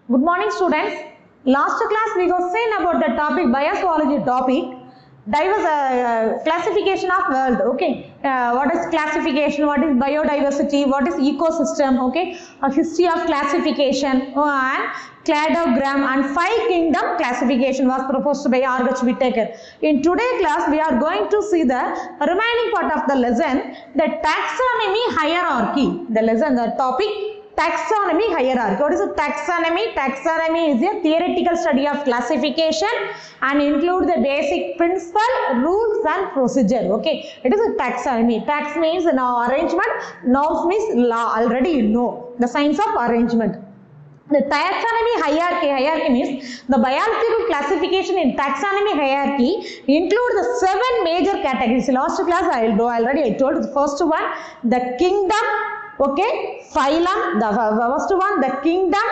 Good morning, students. Last class we got seen about the topic biozoology topic. Diverse classification of world. Okay, what is classification? What is biodiversity? What is ecosystem? Okay, a history of classification and cladogram and 5 kingdom classification was proposed by R.H. Whittaker. In today's class, we are going to see the remaining part of the lesson, the taxonomy hierarchy. The lesson, the topic. Taxonomy hierarchy. What is a taxonomy? Taxonomy is a theoretical study of classification and include the basic principle, rules and procedure. Okay, it is a taxonomy. Tax means now arrangement, norms means law. Already you know the science of arrangement. The taxonomy hierarchy means the biological classification in taxonomy hierarchy include the 7 major categories. Last class I told the first one, the kingdom. Okay, phylum, the first one, the kingdom,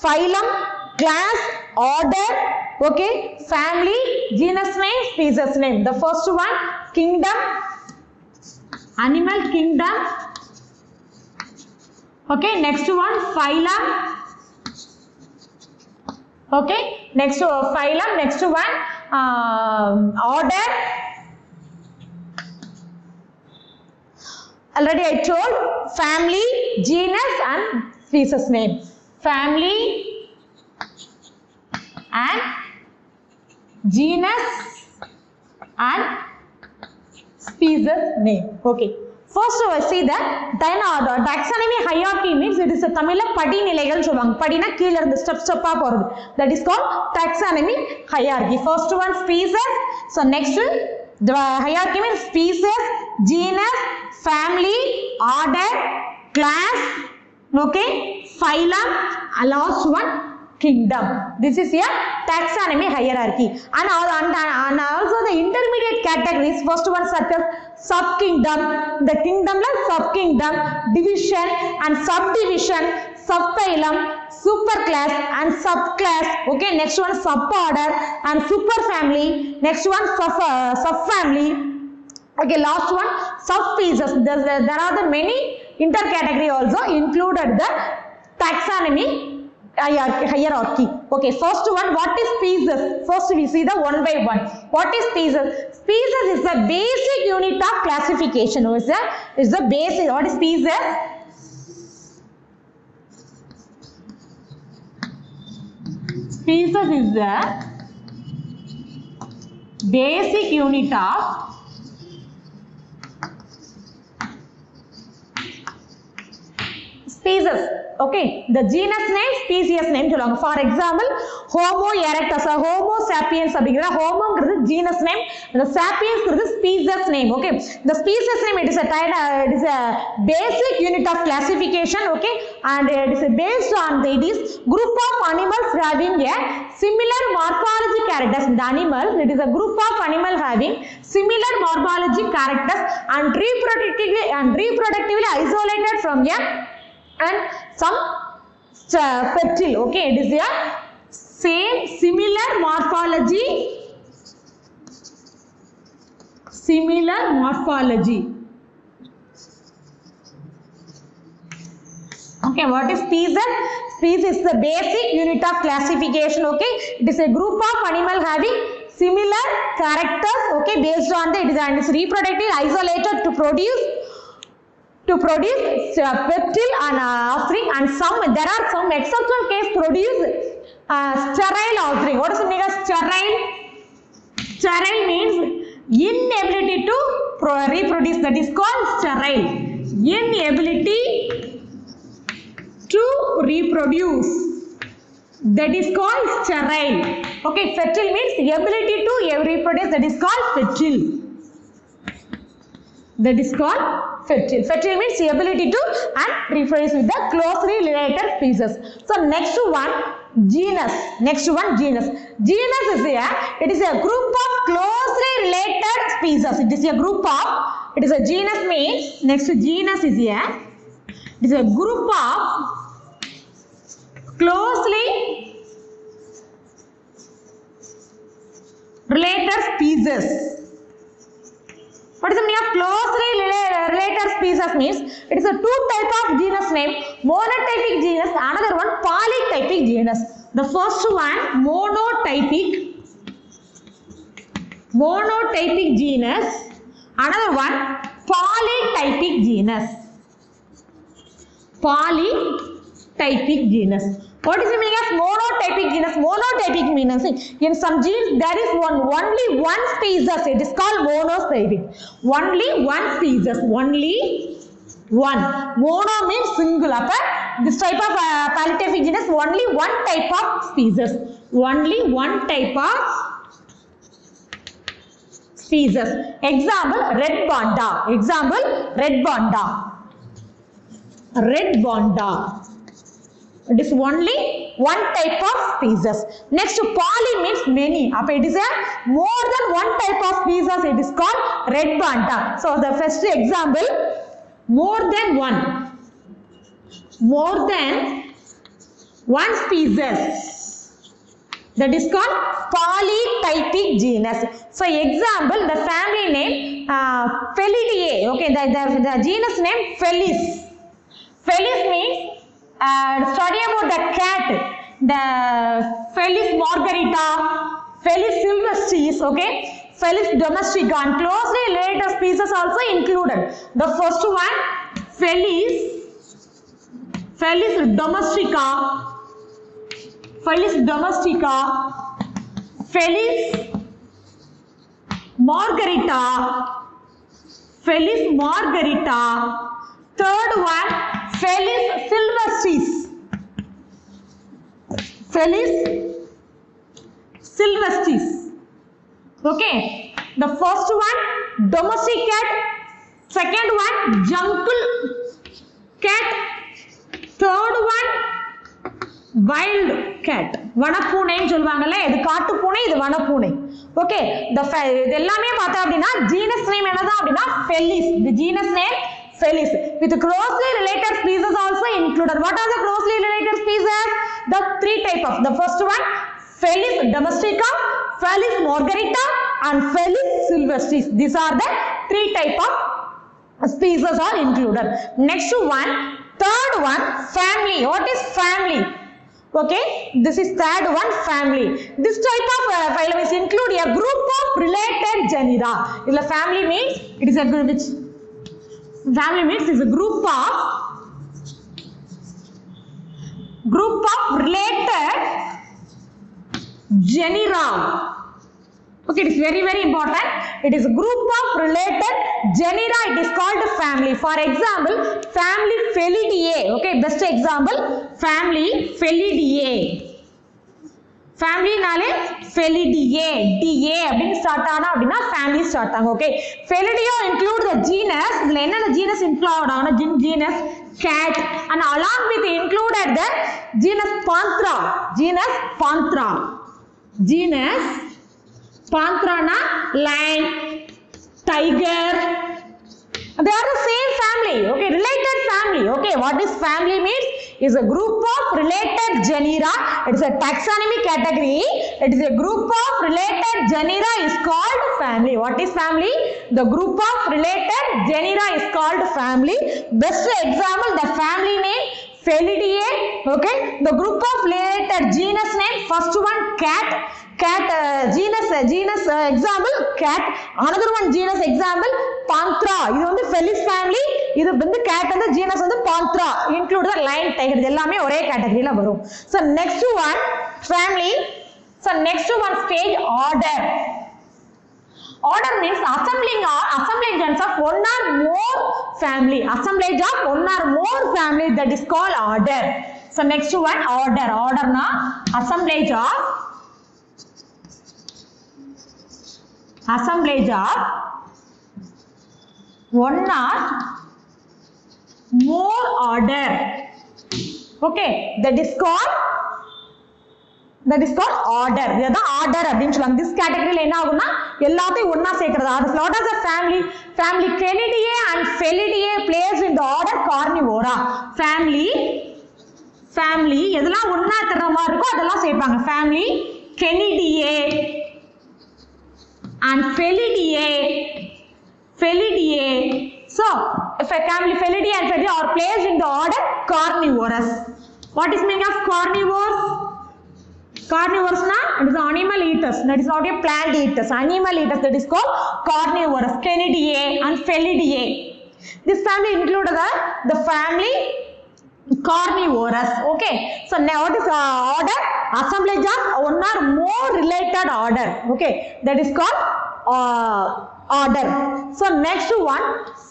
phylum, class, order, okay, family, genus name, species name. The first one, kingdom, animal kingdom. Okay, next one, phylum. Okay, next phylum, next one, order. Already I told family, genus and species name. Family and genus and species name. Okay. First see that taxonomy hierarchy means it is a Tamila padi nilegal சொல்வாங்க. படினா கீழ இருந்து step ஆ போறது. That is called taxonomy hierarchy. First one species. So next the hierarchy means species, genus, family, order, class, okay, phylum, last one, kingdom. This is a taxonomy hierarchy. And also the intermediate categories, first one such as subkingdom, the kingdom like subkingdom, division and subdivision, subphylum, superclass and subclass. Okay, next one suborder and superfamily. Next one subfamily. Okay, last one subspecies. There are the many intercategory also included the taxonomy hierarchy. Okay, first one, what is species? First we see the one by one. What is species? Species is the basic unit of classification. What is that? Is the basic. What is species? Species is the basic unit of species. Okay, the genus name, species name சொல்லுவாங்க. For example, Homo erectus, Homo sapiens அப்படிங்கற Homo ங்கிறது genus name, the sapiens ங்கிறது species name. Okay, the species name it is a basic unit of classification. Okay, and it is based on it is group of animals having a similar morphology characters. The animals, it is a group of animal having similar morphology characters and reproductively isolated from a and some fertile. Okay, it is a same similar morphology. Okay, what is species? Species is the basic unit of classification. Okay, it is a group of animal having similar characters. Okay, based on the design, it is reproductively isolated to produce fertile and offspring, and there are some exceptional case produce sterile offspring. What is the meaning of sterile? Sterile means inability to reproduce. That is called sterile. Inability to reproduce. That is called sterile. Okay, fertile means ability to reproduce. That is called fertile. That is called fertile. Fertile means the ability to and reproduce with the closely related species. So next one, genus. Next one, genus. Genus is it is a group of closely related species. It is a group of, it is a genus means, next to genus is it is a group of closely related species. What is the meaning of closely related species means? It is a two type of genus name, monotypic genus, another one polytypic genus. The first one monotypic genus, another one polytypic genus. Polytypic genus. What is the meaning of monotypic genus? Monotypic means in some genes there is only one species. It is called monotypic. Only one species. Only one. Mono means single. This type of polytypic genus only one type of species. Only one type of species. Example, red panda. Example, red panda. Red panda. It is only one type of species. Next, poly means many. It is a more than one type of species. It is called red panda. So the first example, more than one. More than one species. That is called polytypic genus. So example, the family name Felidae. Okay, the genus name Felis. Felis means study about the cat, the Felis margarita, Felis silvestris, okay, Felis domestica, and closely related species also included. The first one, Felis domestica, Felis margarita, third one, Felis silvestris. Okay. The first one, domestic cat. Second one, jungle cat. Third one, wild cat. Vanapune சொல்வாங்கல, இது காட்டு பூனை, இது வனப்பூனை. Okay. இது எல்லாமே பார்த்தா அப்படினா genus name என்னதான் அப்படினா Felis. The genus name Felis. With closely related species also included. What are the closely related species? The three type of. The first one, Felis domestica, Felis margarita, and Felis silvestris. These are the three type of species are included. Next one, third one, family. What is family? Okay, this is third one, family. This type of phylum is include a group of related genera. If the family means it is a group which family means is a group of related genera. Okay, it is very important. It is a group of related genera. It is called family. For example, family Felidae. Okay, best example, family Felidae. Family nale Felidae, DA அப்படினு start ஆனா அப்படினா family start ஆகும். Okay, Felidae include the genus. இதுல என்னென்ன genus include ஆகும்னா genus cat, and along with included the genus Panthera. Genus Panthera na lion, tiger. They are the same family. Okay, related family. Okay, what is family means? Is a group of related genera. It is a taxonomy category. It is a group of related genera is called family. What is family? The group of related genera is called family. Best example, the family name Felidae. Okay, the group of related genus name, first one cat. Genus example cat. Another one genus example Panthera. இது வந்து Felis family. இது வந்து cat and the genus வந்து Panthera. Include the lion, tiger. இது எல்லாமே ஒரே கேட்டகரியில வரும். So next one, family. So next one, stage, order. Order means assemblage of one or more family. Assemblage of one or more family, that is called order. So next one, order. Order na assemblage of one or more order. Okay, that is called order. இதுதான் order அப்படினு சொல்றாங்க. This category ல என்ன ஆகும்னா எல்லாத்தையும் ஒண்ணா சேர்க்கிறது. அது what is the family? Family Canidae and Felidae placed in the order Carnivora. Family எதெல்லாம் ஒண்ணா தர மாதிரி இருக்கோ அதெல்லாம் சேர்ப்பாங்க. Family Canidae and Felidae. Felidae. So if a family Felidae and Felidae are placed in the order Carnivorous. What is meaning of carnivores? Carnivores na, it is animal eaters, that is not a plant eaters, animal eaters, that is called carnivorous. Canidae and Felidae. This family included the family Carnivorous. Okay, so now what is order? Assemblage of one or more related order. Okay, that is called order. So next one,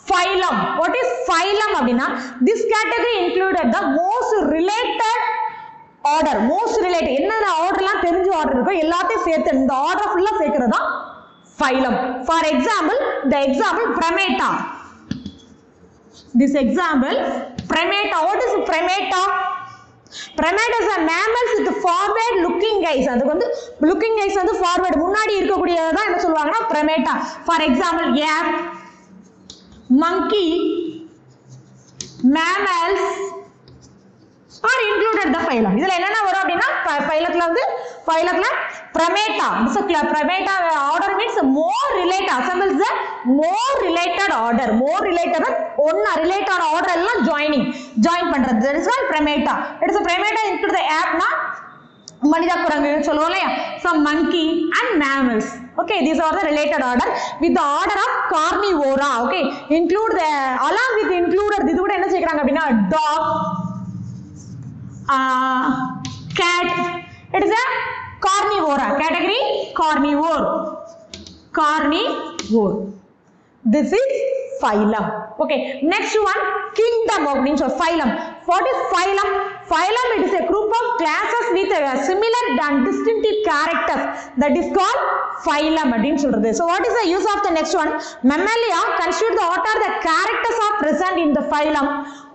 phylum. What is phylum abdina? This category included the most related order. Most related enna order la therinju order irukko ellathayum சேர்த்து இந்த order full சேர்க்கிறது தான் phylum. For example, the example Primata. This example Primata. What is Primata? Primata is a mammals with forward looking eyes. அதுக்கு வந்து looking eyes வந்து forward முன்னாடி இருக்க கூடியது தான் என்ன சொல்வாங்கன்னா Primata. For example, yak, monkey, mammals are included the phylum. இதுல என்னென்ன வரும் அப்படின்னா phylumல வந்து phylumல Primata. Primata order means more related, assembles the more related order. More related ஒண்ணா related order எல்லாம் join பண்றது. That is called Primata. It is a Primata include the ape na மனித குரங்கு சொல்லுவோம் இல்லையா. So monkey and mammals. Okay, these are the related order with the order of Carnivora. Okay, include the along with included இது கூட என்ன செய்றாங்க அப்படின்னா dog, cat. It is a carnivora category. Carnivore. This is phylum. Okay, next one, kingdom of means of phylum. What is phylum? Phylum, it is a group of classes with similar and distinctive characters, that is called phylum. So what is the use of the next one? Mammalia consider what are the characters are present in the phylum.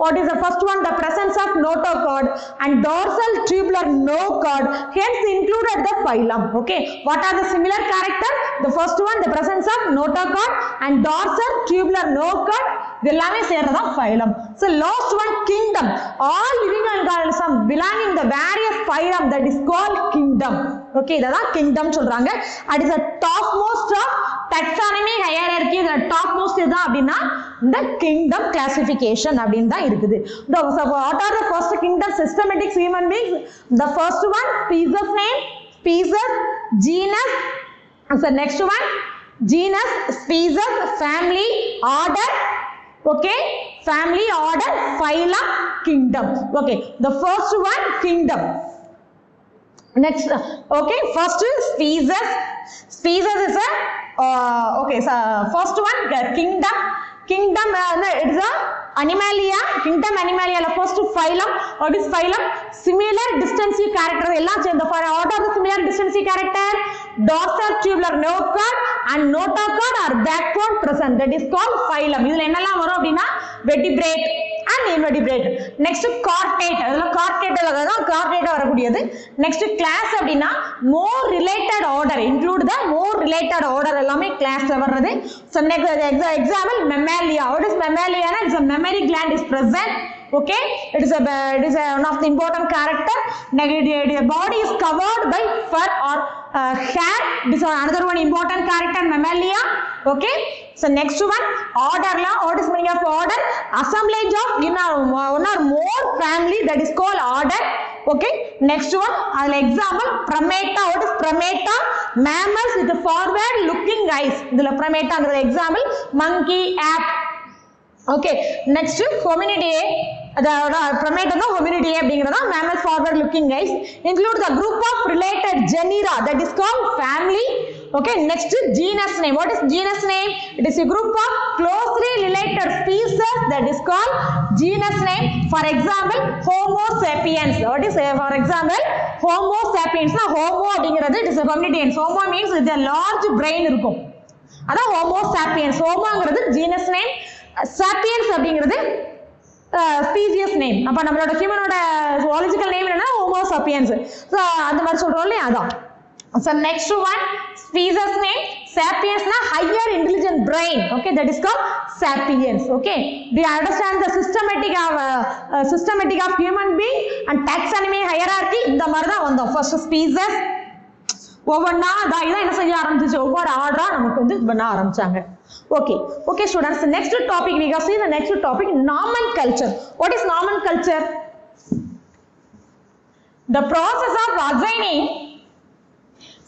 What is the first one? The presence of notochord and dorsal tubular nochord, hence included the phylum. Okay, what are the similar characters? The first one, the presence of notochord and dorsal tubular nochord, எல்லாமே சேர்றதா phylum. So last one, kingdom. All living organisms belonging the various phylum, that is called kingdom. Okay, இததான் kingdom சொல்றாங்க. It is the topmost of taxonomy hierarchy. The topmost இதுதான் அப்படின்னா the kingdom classification அப்படின்னு தான் இருக்குது. What are the first kingdom? Systematic human beings. The first one, species name, species, genus. So next one, genus, species, family, order. Okay, family, order, phylum, kingdom. Okay, the first one, kingdom. Next, okay, first species. Species is a okay, so first one, kingdom. Kingdom it is a Animalia. Kingdom Animalia la first phylum. What is phylum? Similar distinctive character எல்லாம் சேர்ந்த for what are the similar distinctive character? Dorsal tubular nochord and notochord are backward present, that is called phylum. இதுல என்னெல்லாம் வரும் அப்படின்னா vertebrate and invertebrate. Next chordate. அதெல்லாம் chordate தான் chordate வரக்கூடியது. Next class அப்படின்னா more related order, include the more related order எல்லாமே classல வர்றது. So next example Mammalia. What is Mammalia? It's a mammary gland is present. Okay, it is one of the important character. The body is covered by fur or hair. This is another one important character, Mammalia. Okay, so next one, order la. What is meaning of order? Assemblage of one or more family, that is called order. Okay, next one, example Primata. What is Primata? Mammals with forward looking eyes. This is Primata. Example monkey, ape. Okay, next Hominidae. The Primata no Hominidae அப்படிங்கறதா mammals forward looking eyes. Include the group of related genera, that is called family. Okay, next genus name. What is genus name? It is a group of closely related species, that is called genus name. For example, Homo sapiens. What is for example Homo sapiens? Na Homo அப்படிங்கிறது it is a Hominidae. Homo means with a large brain இருக்கும். அதான் Homo sapiens. Homoங்கிறது genus name. Sapiens அப்படிங்கிறது species name. அப்ப நம்மளோட ஹியூமனோட zoological name என்னன்னா Homo sapiens. So அந்த மாதிரி சொல்றோம் இல்லையா அதான். So next one, species name sapiens na higher intelligent brain. Okay, that is called sapiens. Okay, do you understand the systematic of human being and taxonomy hierarchy? இந்த மாதிரி தான் வந்தோம். First species. ஒவ்வொன்றா இதான் என்ன செய்ய ஆரம்பிச்சிச்சு, ஒவ்வொரு ஆர்டரா நமக்கு வந்து பண்ண ஆரம்பிச்சாங்க. Okay, okay students, the next topic we can see the next topic, nomenclature. What is nomenclature? The process of assigning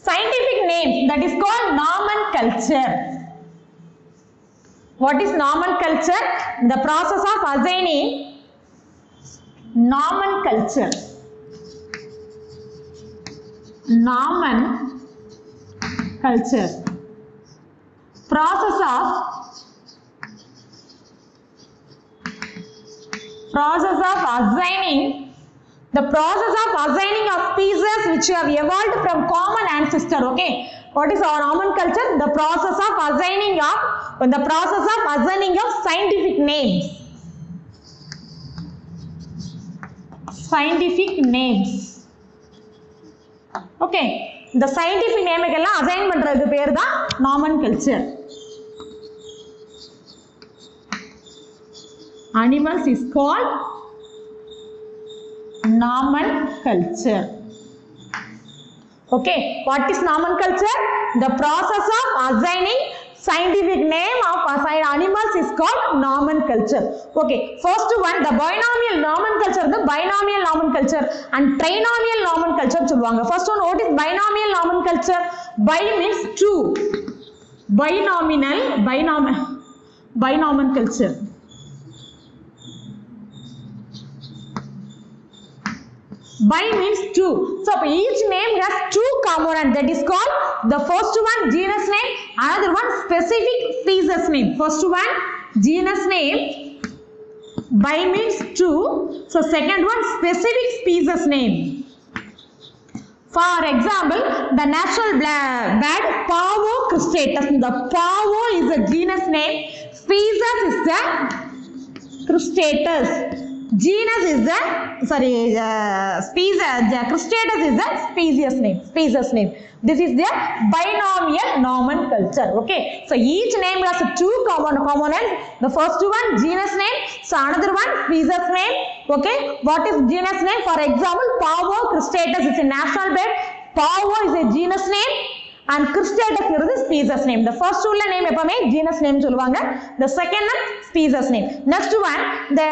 scientific names, that is called nomenclature. What is nomenclature? The process of assigning nomenclature. Nomenclature. Process of assigning, the process of assigning of species which have evolved from common ancestor. Okay, what is our nomenclature? The process of assigning of scientific names. Scientific names. Okay, the scientific name எல்லாம் assign பண்றதுக்கு பேர் தான் nomenclature. Animals is called nomenclature. Okay, what is nomenclature? The process of assigning scientific name of assigned animals is called nomenclature. Okay, first one, the binomial nomenclature, the binomial nomenclature and trinomial nomenclature சொல்லுவாங்க. First one, what is binomial nomenclature? Bi means two. Binomenclature. Bi means two. So each name has two components, that is called, the first one genus name, another one specific species name. First one genus name, bi means two. So second one specific species name. For example, the national bird Pavo cristatus. The Pavo is a genus name, species is the cristatus. Genus is the species, cristatus is the species name. This is the binomial nomenclature. Okay, so each name has two components. The first one genus name, so another one species name. Okay, what is genus name? For example, Pavo cristatus is a national bird. Pavo is a genus name and cristatus is the species name. The first ulla name எப்பவுமே genus name சொல்லுவாங்க. The second one species name. Next one, the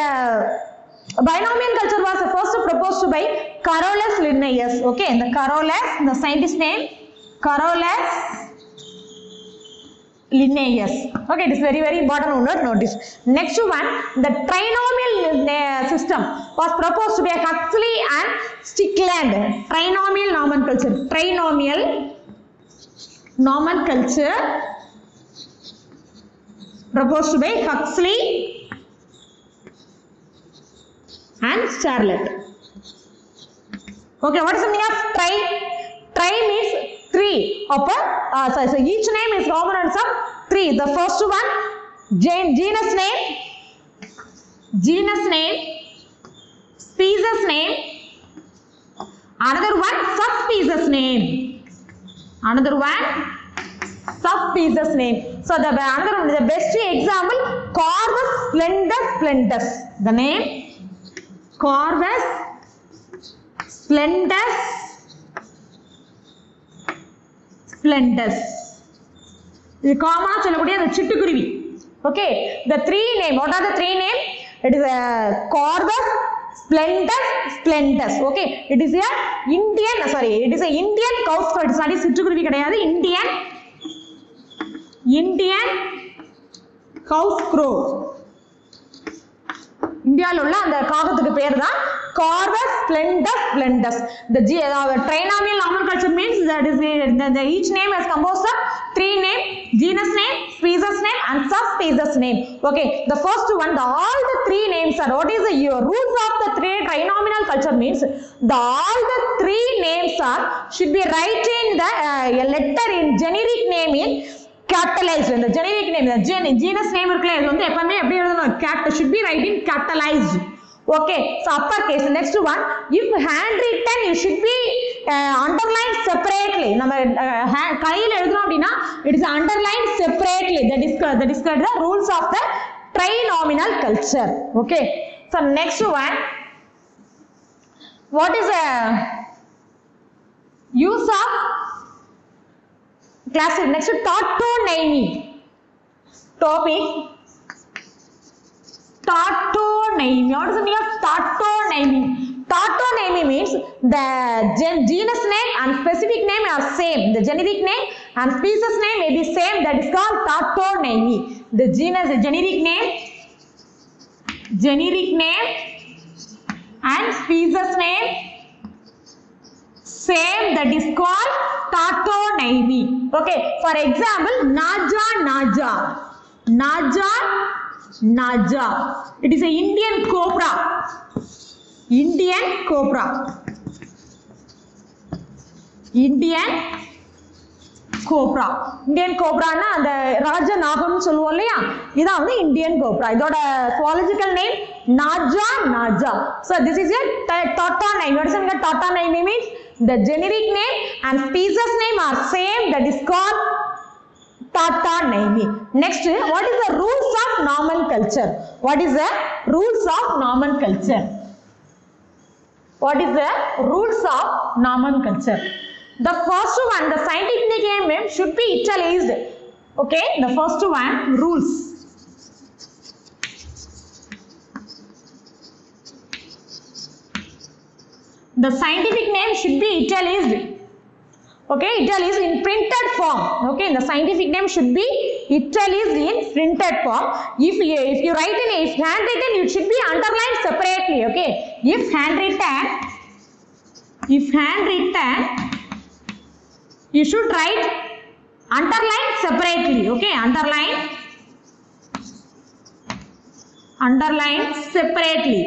binomial culture was first proposed by Carolus Linnaeus. Okay, the Carolus, the scientist name Carolus Linnaeus. Okay, it is very important to notice. Next one, the trinomial system was proposed by Huxley and Strickland. Trinomial nomenclature proposed by Huxley and Charlotte. Okay, what is the meaning of tri? Tri means three. So each name is components of three. The first one genus name, species name, another one subspecies name. So the another one, the best example, Corvus splendus. The name Corvus splendus. இது காமனா சொல்லக்கூடிய அந்த சிட்டுக்குருவி. Okay, the three name, what are the three name? It is a Corvus splendus. Okay, it is a Indian cow crow. It is not a சிட்டுக்குருவி கிடையாது, Indian cow crow. இந்தியாவில் உள்ள அந்த காகத்துக்கு பேர் தான் Corvus splendus. The trinomial nomenclature means that is each name is composed of three name, genus name, species name and subspecies name. Okay, the first one, all the three names are, what is the rules of the three trinomial culture means, all the three names should be written the letter in generic name in capitalized. The generic name, the genus name இருக்குல, இது வந்து எப்பவுமே எப்படி எழுதணும், should be written capitalized. Okay, so uppercase. Next one, if handwritten, it should be underlined separately. நம்ம கையில எழுதுறோம் அப்படினா it is underlined separately. That is the rules of the trinomial culture. Okay, so next one, what is the use of Class next tautonymy. Topic tautonymy. What is the meaning of tautonymy? Tautonymy means the genus name and specific name are same. The generic name and species name may be same. That is called tautonymy. The genus, the generic name and species name same. That is called tautonymy. Okay. For example, Naja. It is a Indian cobra. Indian cobra na அந்த ராஜ நாகம் சொல்லுவோம் இல்லையா, இதான் வந்து Indian cobra. இதோட zoological name Naja. So this is a tautonymy. What is the tautonymy means? The generic name and species name are same. That is called tautonymy. Next, what is the rules of nomenclature? What is the rules of nomenclature? What is the rules of nomenclature? The first one, the scientific name should be italicized. Okay, the first one, rules. The scientific name should be italicized. Okay, italicized in printed form. Okay, the scientific name should be italicized in printed form. If you write in, if handwritten, it should be underlined separately. Okay, if handwritten, you should write underline separately. Okay, underline separately.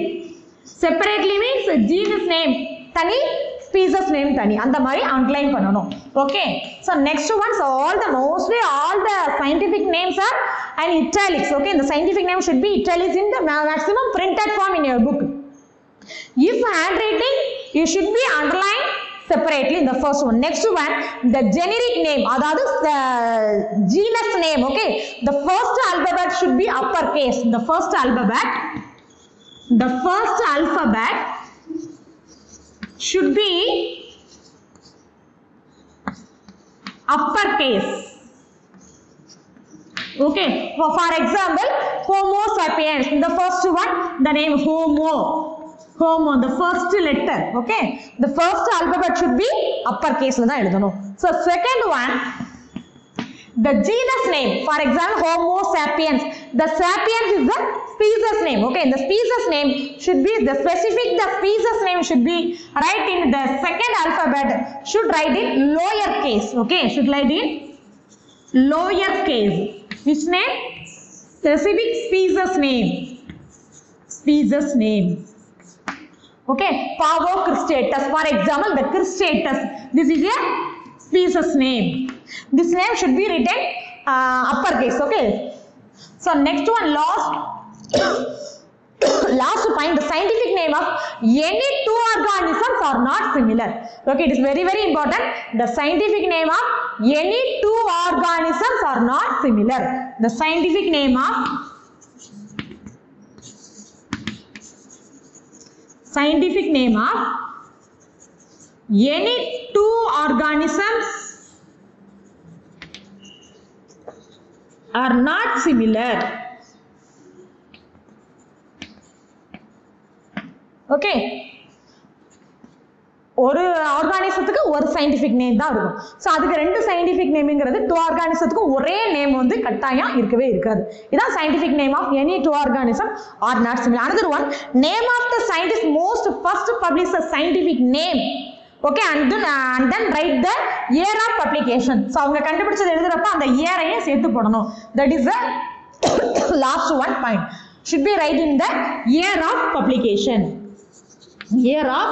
Separately means genus name tani, species name tani, and the mari underline panano. Okay, so next one, so mostly all the scientific names are in italics. Okay, the scientific name should be italics in the maximum printed form in your book. If handwriting, you should be underlined separately in the first one. Next one, the generic name, that is the genus name. Okay, the first alphabet should be uppercase. The first alphabet should be uppercase. Okay, for example, Homo sapiens, the first one, the name Homo, the first letter. Okay, the first alphabet should be uppercase. So second one, the genus name, for example, Homo sapiens, the sapiens is the species name. Okay, the species name should be the species name should be right in the second alphabet, should write in lower case. Okay, should write in lower case. Which name? Specific species name. Okay, Pavo cristatus, for example, the cristatus, this is a species name. This name should be written uppercase. Okay, so next one, last point, the scientific name of any two organisms are not similar. Okay, it is very important. The scientific name of any two organisms are not similar. The scientific name of any two organisms are not similar. Okay, ஒரு ஆர்கானிசத்துக்கு ஒரு scientific name தான் இருக்கும். So அதுக்கு ரெண்டு scientific நேம்ங்கிறது two ஆர்கானிசத்துக்கு ஒரே name வந்து கட்டாயம் இருக்கவே இருக்காது. இதான் scientific name of any two organism are not similar. Another one, name of the scientist most first publish the scientific name. Okay, and then write the year of publication. So அவங்க கண்டுபிடிச்சது எழுதுறப்ப அந்த இயரையும் சேர்த்து போடணும். That is the last one point. Should be write in the year of publication. Year of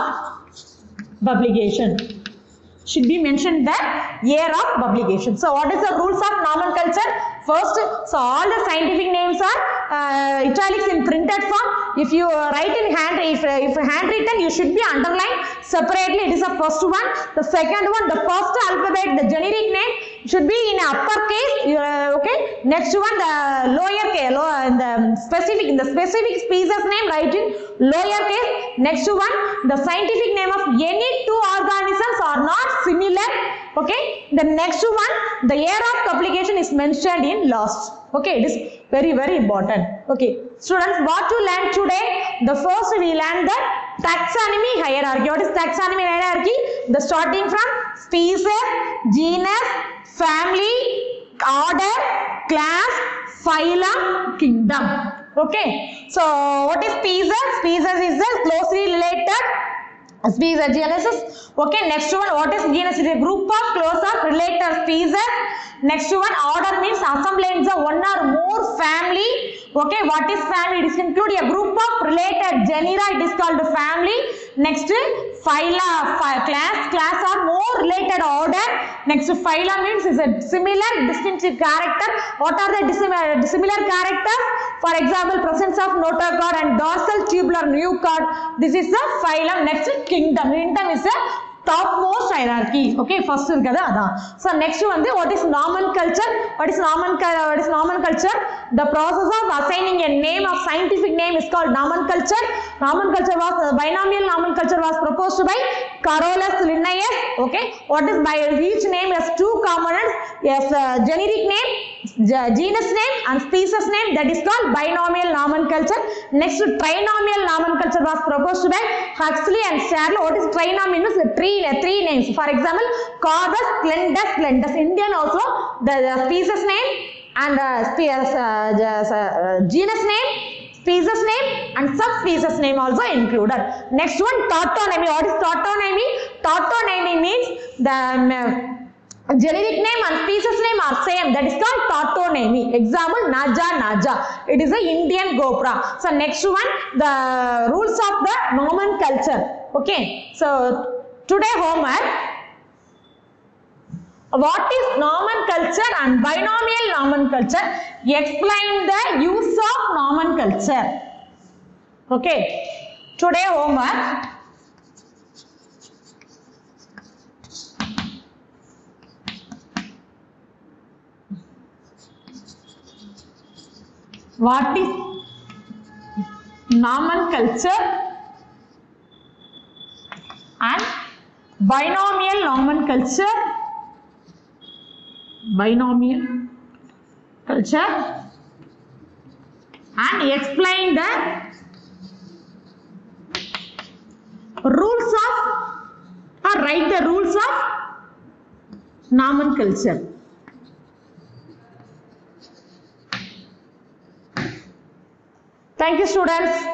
publication should be mentioned the year of publication. So what is the rules of nomenclature? First, so all the scientific names are italics in printed form. If you write in if handwritten, you should be underlined separately. It is the first one. The second one, the first alphabet, the generic name should be in uppercase. Okay. Next one, the lower case. In the specific species name, write in lower case. Next one, the scientific name of any two organisms are not similar. Okay. The next one, the year of publication is mentioned in last. Okay. It is very, very important. Okay. Students, what you learned today? The first we learned the taxonomy hierarchy. What is taxonomy hierarchy? The starting from species, genus, family, order, class, phylum, kingdom. Okay. So what is species? Species is the closely related species, genesis. Okay. Next one, what is genus? It is a group of close up related species. Next one, order means assemblage of one or more family. Okay, what is family? It is include a group of related genera. It is called family. Next, phyla, class or more related order. Next, phyla means is a similar distinctive character. What are the similar characters? For example, presence of notochord and dorsal tubular nucleus. This is the phylum. Next, kingdom. Kingdom is a topmost hierarchy. Okay, first irukadha adha. So next one, what is nomenclature? What is nomenclature? The process of assigning a name of scientific name is called nomenclature. Binomial nomenclature was proposed by Carolus Linnaeus. Okay, what is by each name has two components. Yes, generic name, genus name and species name, that is called binomial nomenclature. Next, trinomial nomenclature was proposed by Huxley and Charlotte. What is trinomial? Means three names. For example, Corvus, Glendus. Indian also the species name and genus name, species name and subspecies name also included. Next one, tautonymy. What is tautonymy? Tautonymy means the generic name and species name are same. That is called tautonymy. Example, Naja. It is a Indian gopra. So next one, the rules of the nomenclature. Okay. So today homework. What is nomenclature and binomial nomenclature? Explain the use of nomenclature. Okay. Today homework. What is nomenclature and binomial nomenclature? Binomial culture and explain the rules of or write the rules of nomenclature. Thank you, students.